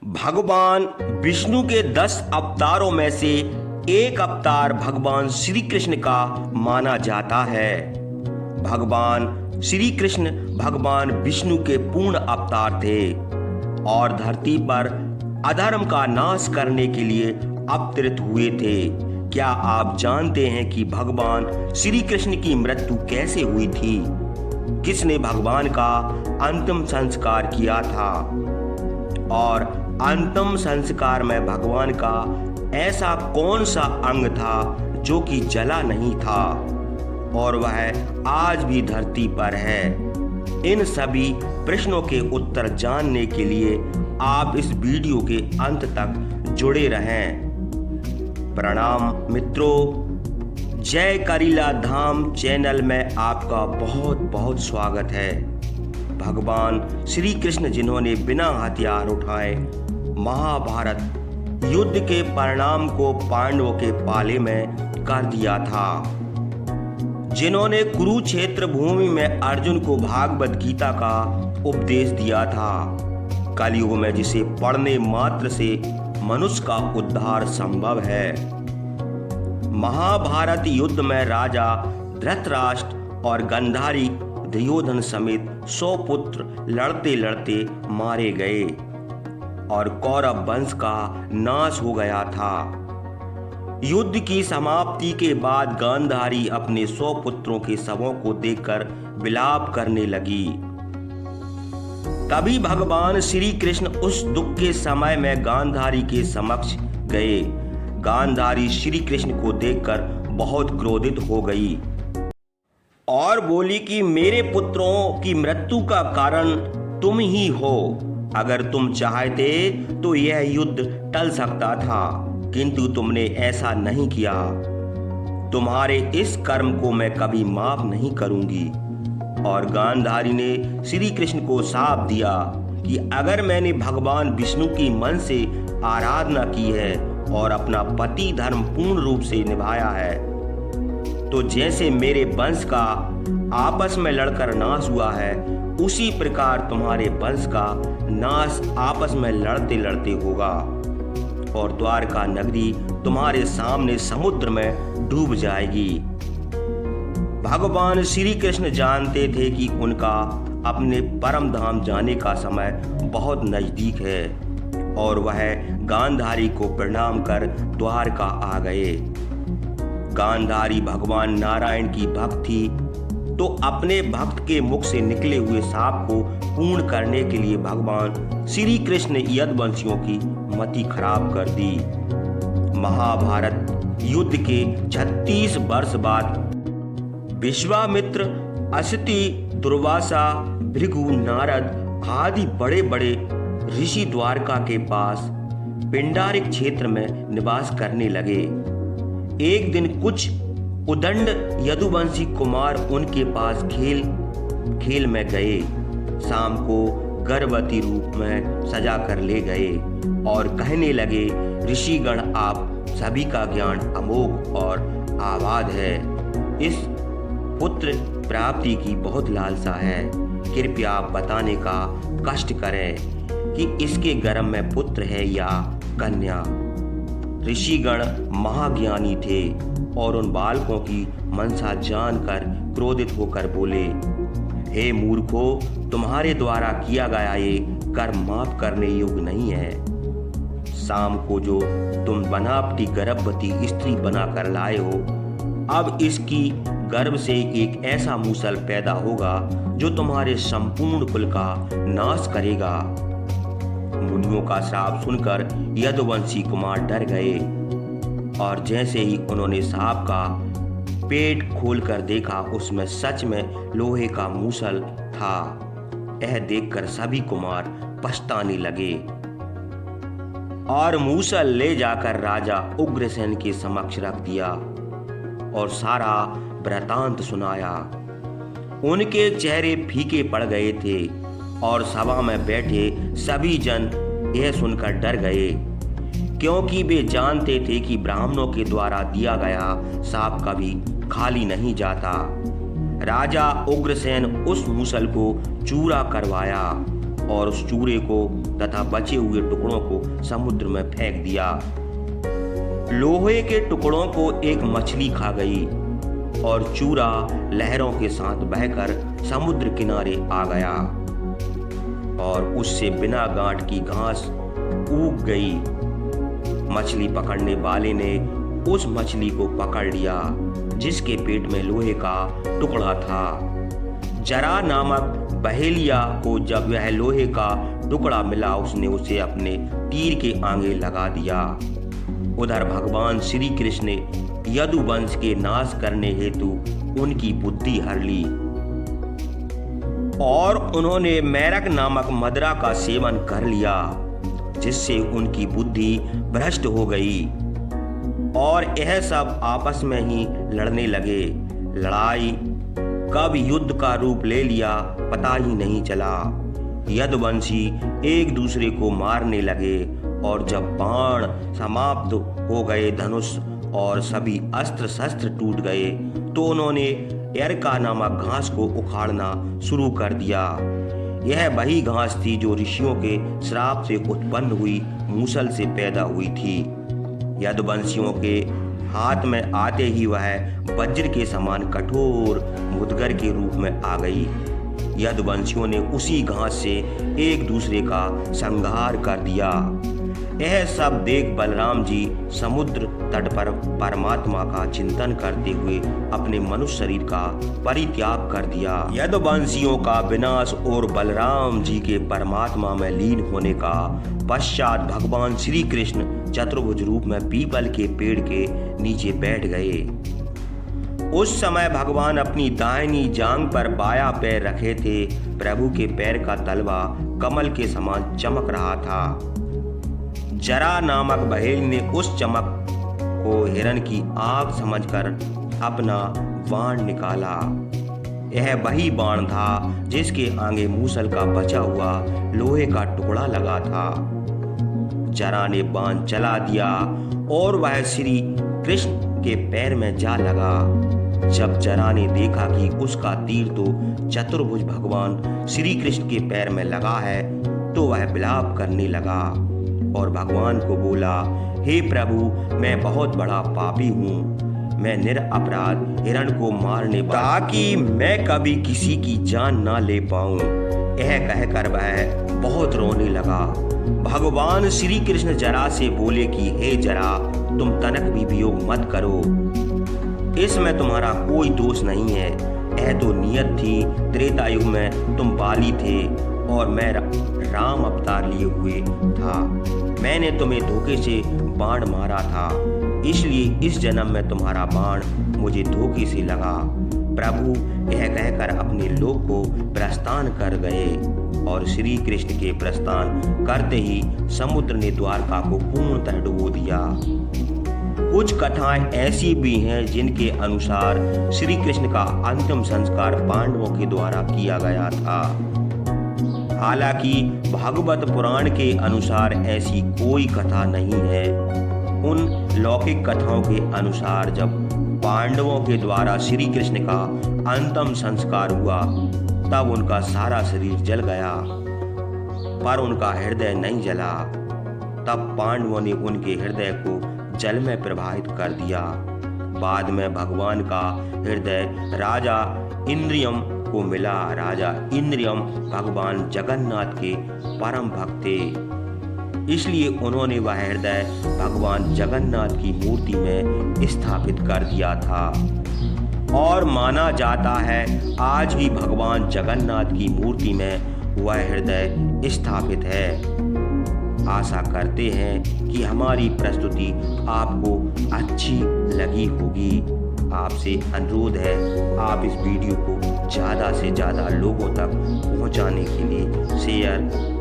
भगवान विष्णु के 10 अवतारों में से एक अवतार भगवान श्री कृष्ण का माना जाता है। भगवान श्री कृष्ण भगवान विष्णु के पूर्ण अवतार थे और धरती पर अधर्म का नाश करने के लिए अवतरित हुए थे। क्या आप जानते हैं कि भगवान श्री कृष्ण की मृत्यु कैसे हुई थी? किसने भगवान का अंतिम संस्कार किया था? और अंतिम संस्कार में भगवान का ऐसा कौन सा अंग था जो कि जला नहीं था और वह आज भी धरती पर है? इन सभी प्रश्नों के उत्तर जानने के लिए आप इस वीडियो के अंत तक जुड़े रहें। प्रणाम मित्रों, जय करीला धाम चैनल में आपका बहुत बहुत स्वागत है। भगवान श्री कृष्ण जिन्होंने बिना हथियार उठाए महाभारत युद्ध के परिणाम को पांडवों के पाले में कर दिया था, जिन्होंने कुरुक्षेत्र भूमि में अर्जुन को भागवत गीता का उपदेश दिया था, कलयुग में जिसे पढ़ने मात्र से मनुष्य का उद्धार संभव है। महाभारत युद्ध में राजा धृतराष्ट्र और गांधारी दुर्योधन समेत 100 पुत्र लड़ते लड़ते मारे गए और कौरव वंश का नाश हो गया था। युद्ध की समाप्ति के बाद गांधारी अपने 100 पुत्रों के शवों को देखकर विलाप करने लगी। तभी भगवान श्री कृष्ण उस दुख के समय में गांधारी के समक्ष गए। गांधारी श्री कृष्ण को देखकर बहुत क्रोधित हो गई और बोली कि मेरे पुत्रों की मृत्यु का कारण तुम ही हो। अगर तुम चाहते तो यह युद्ध टल सकता था, किंतु तुमने ऐसा नहीं किया। तुम्हारे इस कर्म को मैं कभी माफ नहीं करूंगी। और गांधारी ने श्री कृष्ण को शाप दिया कि अगर मैंने भगवान विष्णु की मन से आराधना की है और अपना पति धर्म पूर्ण रूप से निभाया है, तो जैसे मेरे वंश का आपस में लड़कर नाश हुआ है, उसी प्रकार तुम्हारे वंश का नाश आपस में लड़ते लड़ते होगा और द्वारका नगरी तुम्हारे सामने समुद्र में डूब जाएगी। भगवान श्री कृष्ण जानते थे कि उनका अपने परम धाम जाने का समय बहुत नजदीक है और वह गांधारी को प्रणाम कर द्वारका आ गए। गांधारी भगवान नारायण की भक्त थी, तो अपने भक्त के मुख से निकले हुए शाप को पूर्ण करने के लिए भगवान श्री कृष्ण ने यदुवंशियों की मति खराब कर दी। महाभारत युद्ध के 36 वर्ष बाद विश्वामित्र, असिति, दुर्वासा, भृगु, नारद आदि बड़े बड़े ऋषि द्वारका के पास पिंडारिक क्षेत्र में निवास करने लगे। एक दिन कुछ उदंड यदुवंशी कुमार उनके पास खेल में गए। शाम को गर्भवती रूप में सजा कर ले गए और कहने लगे, ऋषिगण आप सभी का ज्ञान अमोघ और आबाद है। इस पुत्र प्राप्ति की बहुत लालसा है। कृपया आप बताने का कष्ट करें कि इसके गर्भ में पुत्र है या कन्या। ऋषिगण महाज्ञानी थे और उन बालकों की मनसा जानकर क्रोधित होकर बोले, हे मूर्खों, तुम्हारे द्वारा किया गया ये कर्म माफ करने योग्य नहीं है। शाम को जो तुम बनावटी गर्भवती स्त्री बनाकर लाए हो, अब इसकी गर्भ से एक ऐसा मूसल पैदा होगा जो तुम्हारे संपूर्ण कुल का नाश करेगा। मुनियों का श्राप सुनकर यदुवंशी कुमार डर गए और जैसे ही उन्होंने सांप का पेट खोलकर देखा, उसमें सच में लोहे का मूसल था। यह देखकर सभी कुमार पछताने लगे और मूसल ले जाकर राजा उग्रसेन के समक्ष रख दिया और सारा वृतांत सुनाया। उनके चेहरे फीके पड़ गए थे और सभा में बैठे सभी जन यह सुनकर डर गए, क्योंकि वे जानते थे कि ब्राह्मणों के द्वारा दिया गया शाप कभी खाली नहीं जाता। राजा उग्रसेन उस मूसल को चूरा करवाया और उस चूरे को तथा बचे हुए टुकड़ों को समुद्र में फेंक दिया। लोहे के टुकड़ों को एक मछली खा गई और चूरा लहरों के साथ बहकर समुद्र किनारे आ गया और उससे बिना गांठ की घास उग गई। मछली पकड़ने वाले ने उस मछली को पकड़ लिया जिसके पेट में लोहे का टुकड़ा था। जरा नामक बहेलिया को जब वह लोहे का टुकड़ा मिला, उसने उसे अपने तीर के आगे लगा दिया। उधर भगवान श्री कृष्ण ने यदुवंश के नाश करने हेतु उनकी बुद्धि हर ली और उन्होंने मैरक नामक मदिरा का सेवन कर लिया, जिससे उनकी बुद्धि भ्रष्ट हो गई और यह सब आपस में ही लड़ने लगे। लड़ाई कब युद्ध का रूप ले लिया पता ही नहीं चला। यदुवंशी एक दूसरे को मारने लगे और जब बाण समाप्त हो गए, धनुष और सभी अस्त्र शस्त्र टूट गए, तो उन्होंने एरका नामक घास को उखाड़ना शुरू कर दिया। यह वही घास थी जो ऋषियों के श्राप से उत्पन्न हुई मूसल से पैदा हुई थी। यदुवंशियों के हाथ में आते ही वह वज्र के समान कठोर मुदगर के रूप में आ गई। यदुवंशियों ने उसी घास से एक दूसरे का संहार कर दिया। यह सब देख बलराम जी समुद्र तट पर परमात्मा का चिंतन करते हुए अपने मनुष्य शरीर का परित्याग कर दिया। यदुवंशियों का विनाश और बलराम जी के परमात्मा में लीन होने का पश्चात भगवान श्री कृष्ण चतुर्भुज रूप में पीपल के पेड़ के नीचे बैठ गए। उस समय भगवान अपनी दाहिनी जांघ पर बायां पैर रखे थे। प्रभु के पैर का तलवा कमल के समान चमक रहा था। जरा नामक बहेली ने उस चमक को हिरण की आंख समझकर अपना बाण निकाला। यह वही बाण था जिसके आगे मूसल का बचा हुआ लोहे का टुकड़ा लगा था। जरा ने बाण चला दिया और वह श्री कृष्ण के पैर में जा लगा। जब जरा ने देखा कि उसका तीर तो चतुर्भुज भगवान श्री कृष्ण के पैर में लगा है, तो वह विलाप करने लगा और भगवान को बोला, हे प्रभु, मैं बहुत बड़ा पापी हूँ। मैं निरपराध हिरण को मारने ताकि मैं कभी किसी की जान ना ले पाऊं। यह कहकर वह बहुत रोने लगा। भगवान श्री कृष्ण जरा से बोले कि हे जरा, तुम तनक भी वियोग मत करो, इसमें तुम्हारा कोई दोष नहीं है। यह तो नियत थी। त्रेता युग में तुम बाली थे और मैं राम अवतार लिए हुए था। मैंने तुम्हें धोखे से बाण मारा था, इसलिए इस जन्म में तुम्हारा बाण मुझे धोखे से लगा। प्रभु यह कहकर अपने लोक को प्रस्थान कर गए और श्री कृष्ण के प्रस्थान करते ही समुद्र ने द्वारका को पूर्णतः डुबो दिया। कुछ कथाएं ऐसी भी हैं जिनके अनुसार श्री कृष्ण का अंतिम संस्कार पांडवों के द्वारा किया गया था। हालांकि भागवत पुराण के अनुसार ऐसी कोई कथा नहीं है। उन लौकिक कथाओं के अनुसार जब पांडवों के द्वारा श्री कृष्ण का अंतिम संस्कार हुआ, तब उनका सारा शरीर जल गया, पर उनका हृदय नहीं जला। तब पांडवों ने उनके हृदय को जल में प्रवाहित कर दिया। बाद में भगवान का हृदय राजा इंद्रियम को मिला। राजा इंद्रियम भगवान जगन्नाथ के परम भक्त थे, इसलिए उन्होंने वह हृदय भगवान जगन्नाथ की मूर्ति में स्थापित कर दिया था और माना जाता है आज भी भगवान जगन्नाथ की मूर्ति में वह हृदय स्थापित है। आशा करते हैं कि हमारी प्रस्तुति आपको अच्छी लगी होगी। आपसे अनुरोध है, आप इस वीडियो को ज़्यादा से ज़्यादा लोगों तक पहुंचाने के लिए शेयर